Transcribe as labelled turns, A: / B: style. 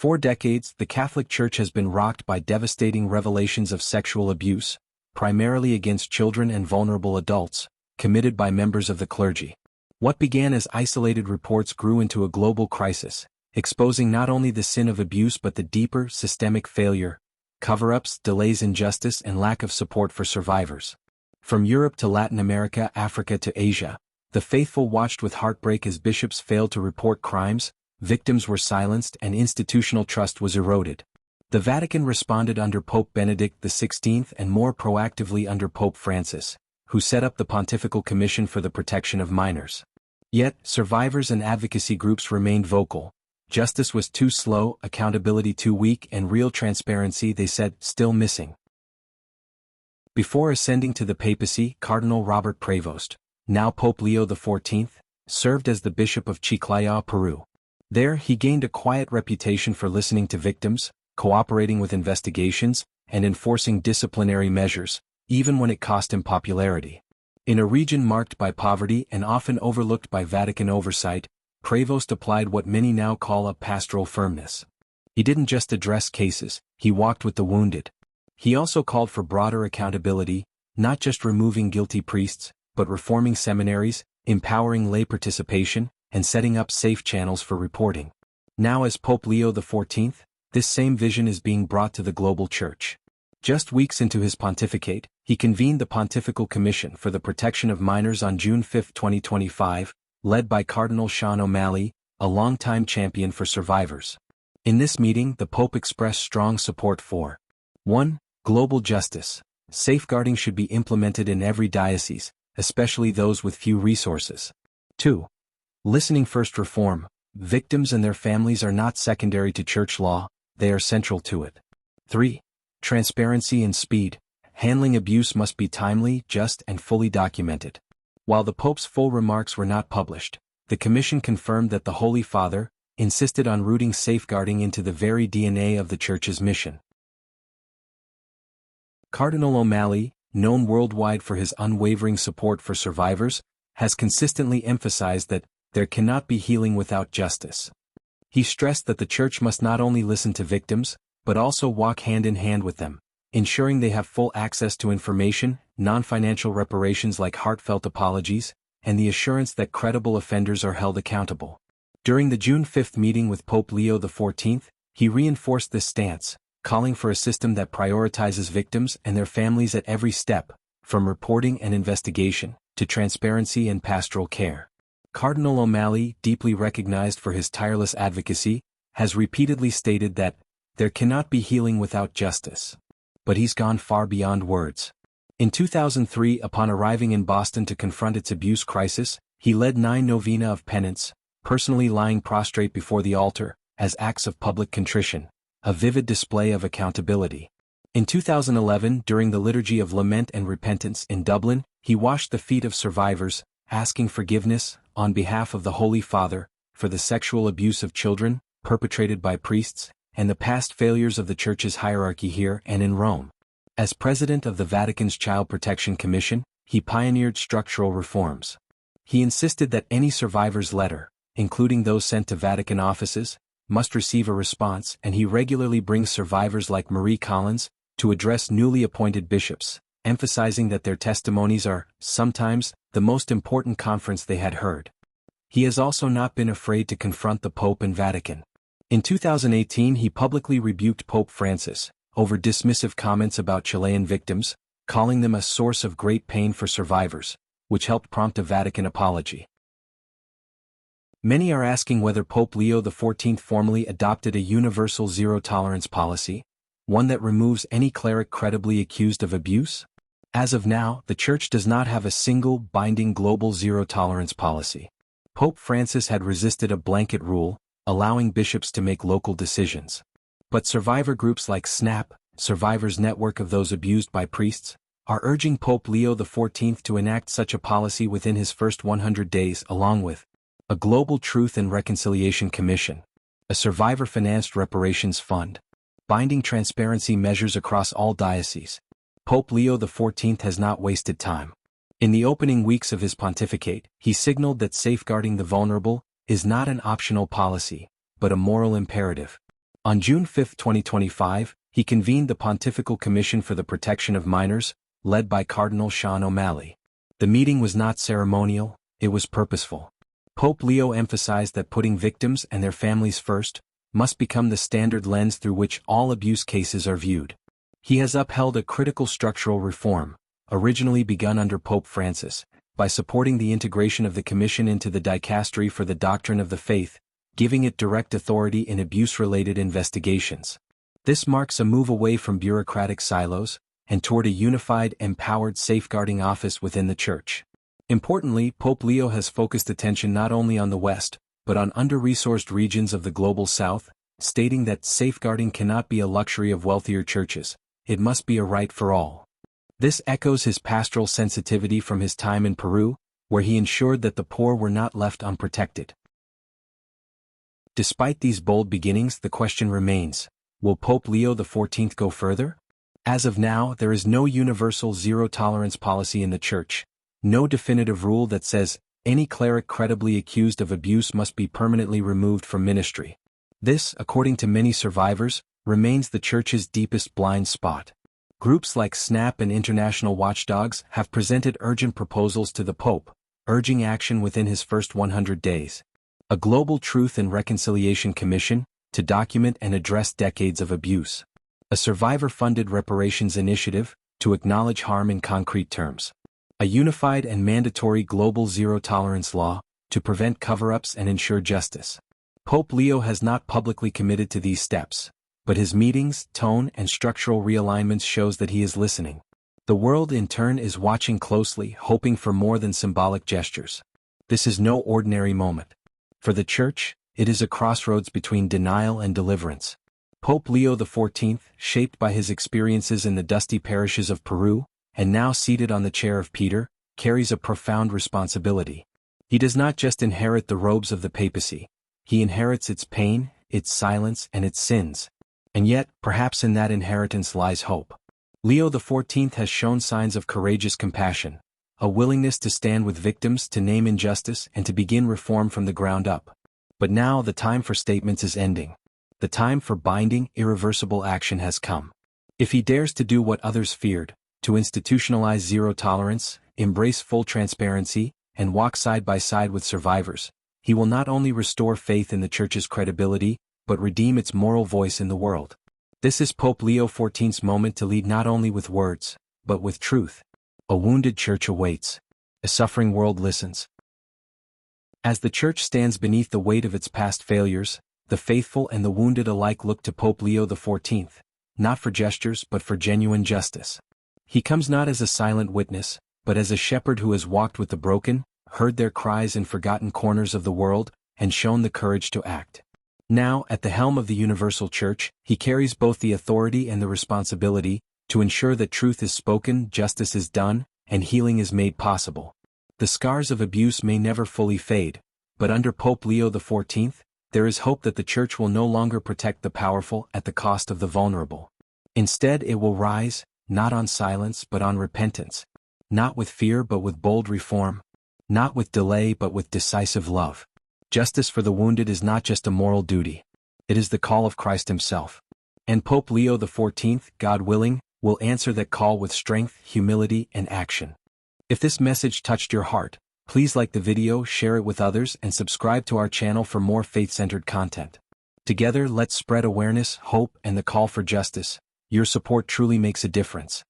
A: For decades, the Catholic Church has been rocked by devastating revelations of sexual abuse, primarily against children and vulnerable adults, committed by members of the clergy. What began as isolated reports grew into a global crisis, exposing not only the sin of abuse but the deeper, systemic failure, cover-ups, delays in justice, and lack of support for survivors. From Europe to Latin America, Africa to Asia, the faithful watched with heartbreak as bishops failed to report crimes, victims were silenced, and institutional trust was eroded. The Vatican responded under Pope Benedict XVI and more proactively under Pope Francis, who set up the Pontifical Commission for the Protection of Minors. Yet, survivors and advocacy groups remained vocal. Justice was too slow, accountability too weak, and real transparency, they said, still missing. Before ascending to the papacy, Cardinal Robert Prevost, now Pope Leo XIV, served as the Bishop of Chiclayo, Peru. There, he gained a quiet reputation for listening to victims, cooperating with investigations, and enforcing disciplinary measures, even when it cost him popularity. In a region marked by poverty and often overlooked by Vatican oversight, Prevost applied what many now call a pastoral firmness. He didn't just address cases, he walked with the wounded. He also called for broader accountability, not just removing guilty priests, but reforming seminaries, empowering lay participation, and setting up safe channels for reporting. Now as Pope Leo XIV, this same vision is being brought to the global church. Just weeks into his pontificate, he convened the Pontifical Commission for the Protection of Minors on June 5, 2025, led by Cardinal Seán O'Malley, a longtime champion for survivors. In this meeting, the Pope expressed strong support for 1. Global justice. Safeguarding should be implemented in every diocese, especially those with few resources. 2. Listening first reform. Victims and their families are not secondary to church law, they are central to it. 3. Transparency and speed. Handling abuse must be timely, just, and fully documented. While the Pope's full remarks were not published, the Commission confirmed that the Holy Father insisted on rooting safeguarding into the very DNA of the Church's mission. Cardinal O'Malley, known worldwide for his unwavering support for survivors, has consistently emphasized that there cannot be healing without justice. He stressed that the Church must not only listen to victims, but also walk hand in hand with them, ensuring they have full access to information, non-financial reparations like heartfelt apologies, and the assurance that credible offenders are held accountable. During the June 5 meeting with Pope Leo XIV, he reinforced this stance, calling for a system that prioritizes victims and their families at every step, from reporting and investigation to transparency and pastoral care. Cardinal O'Malley, deeply recognized for his tireless advocacy, has repeatedly stated that there cannot be healing without justice. But he's gone far beyond words. In 2003, upon arriving in Boston to confront its abuse crisis, he led 9 novena of penance, personally lying prostrate before the altar, as acts of public contrition, a vivid display of accountability. In 2011, during the Liturgy of Lament and Repentance in Dublin, he washed the feet of survivors, asking forgiveness, on behalf of the Holy Father, for the sexual abuse of children, perpetrated by priests, and the past failures of the Church's hierarchy here and in Rome. As president of the Vatican's Child Protection Commission, he pioneered structural reforms. He insisted that any survivor's letter, including those sent to Vatican offices, must receive a response, and he regularly brings survivors like Marie Collins to address newly appointed bishops, emphasizing that their testimonies are, sometimes, the most important conference they had heard. He has also not been afraid to confront the Pope and Vatican. In 2018, he publicly rebuked Pope Francis over dismissive comments about Chilean victims, calling them a source of great pain for survivors, which helped prompt a Vatican apology. Many are asking whether Pope Leo XIV formally adopted a universal zero-tolerance policy, one that removes any cleric credibly accused of abuse. As of now, the Church does not have a single, binding global zero-tolerance policy. Pope Francis had resisted a blanket rule, allowing bishops to make local decisions. But survivor groups like SNAP, Survivors Network of Those Abused by Priests, are urging Pope Leo XIV to enact such a policy within his first 100 days, along with a Global Truth and Reconciliation Commission, a survivor-financed reparations fund, binding transparency measures across all dioceses. Pope Leo XIV has not wasted time. In the opening weeks of his pontificate, he signaled that safeguarding the vulnerable is not an optional policy, but a moral imperative. On June 5, 2025, he convened the Pontifical Commission for the Protection of Minors, led by Cardinal Seán O'Malley. The meeting was not ceremonial, it was purposeful. Pope Leo emphasized that putting victims and their families first must become the standard lens through which all abuse cases are viewed. He has upheld a critical structural reform, originally begun under Pope Francis, by supporting the integration of the Commission into the Dicastery for the Doctrine of the Faith, giving it direct authority in abuse-related investigations. This marks a move away from bureaucratic silos and toward a unified, empowered safeguarding office within the Church. Importantly, Pope Leo has focused attention not only on the West, but on under-resourced regions of the Global South, stating that safeguarding cannot be a luxury of wealthier churches, it must be a right for all. This echoes his pastoral sensitivity from his time in Peru, where he ensured that the poor were not left unprotected. Despite these bold beginnings, the question remains, will Pope Leo XIV go further? As of now, there is no universal zero-tolerance policy in the Church, no definitive rule that says any cleric credibly accused of abuse must be permanently removed from ministry. This, according to many survivors, remains the Church's deepest blind spot. Groups like SNAP and International Watchdogs have presented urgent proposals to the Pope, urging action within his first 100 days. A Global Truth and Reconciliation Commission, to document and address decades of abuse. A survivor-funded reparations initiative, to acknowledge harm in concrete terms. A unified and mandatory global zero-tolerance law, to prevent cover-ups and ensure justice. Pope Leo has not publicly committed to these steps, but his meetings, tone, and structural realignments shows that he is listening. The world in turn is watching closely, hoping for more than symbolic gestures. This is no ordinary moment. For the Church, it is a crossroads between denial and deliverance. Pope Leo XIV, shaped by his experiences in the dusty parishes of Peru, and now seated on the chair of Peter, carries a profound responsibility. He does not just inherit the robes of the papacy, he inherits its pain, its silence, and its sins. And yet, perhaps in that inheritance lies hope. Leo XIV has shown signs of courageous compassion, a willingness to stand with victims, to name injustice, and to begin reform from the ground up. But now the time for statements is ending. The time for binding, irreversible action has come. If he dares to do what others feared, to institutionalize zero tolerance, embrace full transparency, and walk side by side with survivors, he will not only restore faith in the Church's credibility, but redeem its moral voice in the world. This is Pope Leo XIV's moment to lead not only with words, but with truth. A wounded Church awaits. A suffering world listens. As the Church stands beneath the weight of its past failures, the faithful and the wounded alike look to Pope Leo XIV, not for gestures but for genuine justice. He comes not as a silent witness, but as a shepherd who has walked with the broken, heard their cries in forgotten corners of the world, and shown the courage to act. Now, at the helm of the Universal Church, he carries both the authority and the responsibility to ensure that truth is spoken, justice is done, and healing is made possible. The scars of abuse may never fully fade, but under Pope Leo XIV, there is hope that the Church will no longer protect the powerful at the cost of the vulnerable. Instead, it will rise, not on silence but on repentance, not with fear but with bold reform, not with delay but with decisive love. Justice for the wounded is not just a moral duty. It is the call of Christ himself. And Pope Leo XIV, God willing, will answer that call with strength, humility, and action. If this message touched your heart, please like the video, share it with others, and subscribe to our channel for more faith-centered content. Together, let's spread awareness, hope, and the call for justice. Your support truly makes a difference.